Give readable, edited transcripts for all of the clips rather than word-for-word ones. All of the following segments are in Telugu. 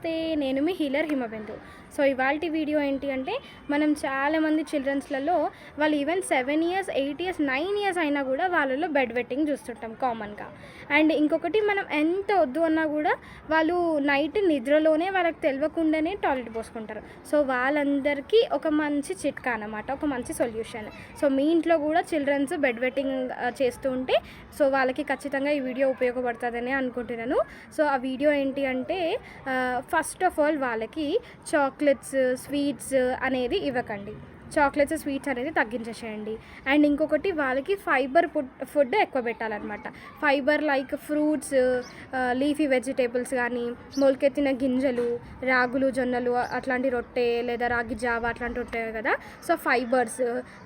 నమస్తే, నేను మీ హీలర్ హిమబిందు. సో ఇవాల్టి వీడియో ఏంటి అంటే, మనం చాలామంది చిల్డ్రన్స్లలో వాళ్ళు ఈవెన్ 7 ఇయర్స్, 8 ఇయర్స్, 9 ఇయర్స్ అయినా కూడా వాళ్ళలో బెడ్ వెట్టింగ్ చూస్తుంటాం కామన్గా. అండ్ ఇంకొకటి, మనం ఎంత వద్దు అన్నా కూడా వాళ్ళు నైట్ నిద్రలోనే వాళ్ళకి తెలియకుండానే టాయిలెట్ పోసుకుంటారు. సో వాళ్ళందరికీ ఒక మంచి చిట్కా అన్నమాట, ఒక మంచి సొల్యూషన్. సో మీ ఇంట్లో కూడా చిల్డ్రన్స్ బెడ్ వెట్టింగ్ చేస్తూ ఉంటే సో వాళ్ళకి ఖచ్చితంగా ఈ వీడియో ఉపయోగపడుతుందని అనుకుంటున్నాను. సో ఆ వీడియో ఏంటి అంటే, ఫస్ట్ ఆఫ్ ఆల్ వాళ్ళకి చాక్లెట్స్, స్వీట్స్ అనేది ఇవ్వకండి. చాక్లెట్స్, స్వీట్స్ అనేది తగ్గించేసేయండి. అండ్ ఇంకొకటి, వాళ్ళకి ఫైబర్ ఫుడ్ ఎక్కువ పెట్టాలన్నమాట. Fibre like fruits, leafy vegetables కానీ, మొలకెత్తిన గింజలు, రాగులు, జొన్నలు, అట్లాంటి రొట్టె లేదా రాగి జావ అట్లాంటివి ఉంటాయి కదా. సో ఫైబర్స్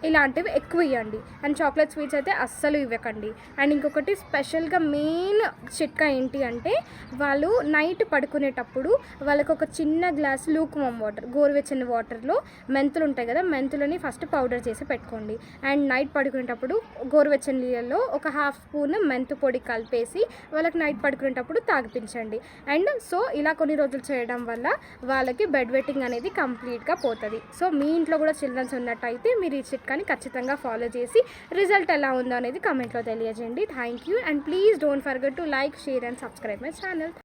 ఇలాంటివి ఎక్కువ ఇవ్వండి. అండ్ చాక్లెట్, స్వీట్స్ అయితే అస్సలు ఇవ్వకండి. అండ్ ఇంకొకటి స్పెషల్గా మెయిన్ చిట్కా ఏంటి అంటే, వాళ్ళు నైట్ పడుకునేటప్పుడు వాళ్ళకి ఒక చిన్న గ్లాస్ లూక్వామ్ వాటర్, గోరువెచ్చని వాటర్లో మెంతులు ఉంటాయి కదా, మెంతులని ఫస్ట్ పౌడర్ చేసి పెట్టుకోండి. అండ్ నైట్ పడుకునేటప్పుడు గోరువెచ్చని నీళ్ళల్లో ఒక 1/2 స్పూన్ మెంతు పొడి కలిపేసి వాళ్ళకి నైట్ పడుకునేటప్పుడు తాగిపించండి. అండ్ సో ఇలా కొన్ని రోజులు చేయడం వల్ల వాళ్ళకి బెడ్ వెట్టింగ్ అనేది కంప్లీట్గా పోతుంది. సో మీ ఇంట్లో కూడా చిల్డ్రన్స్ ఉన్నట్టయితే మీరు ఈ చిట్కాని ఖచ్చితంగా ఫాలో చేసి రిజల్ట్ ఎలా ఉందో అనేది కామెంట్లో తెలియజేయండి. Thank you. And please don't forget to like, share and subscribe my channel.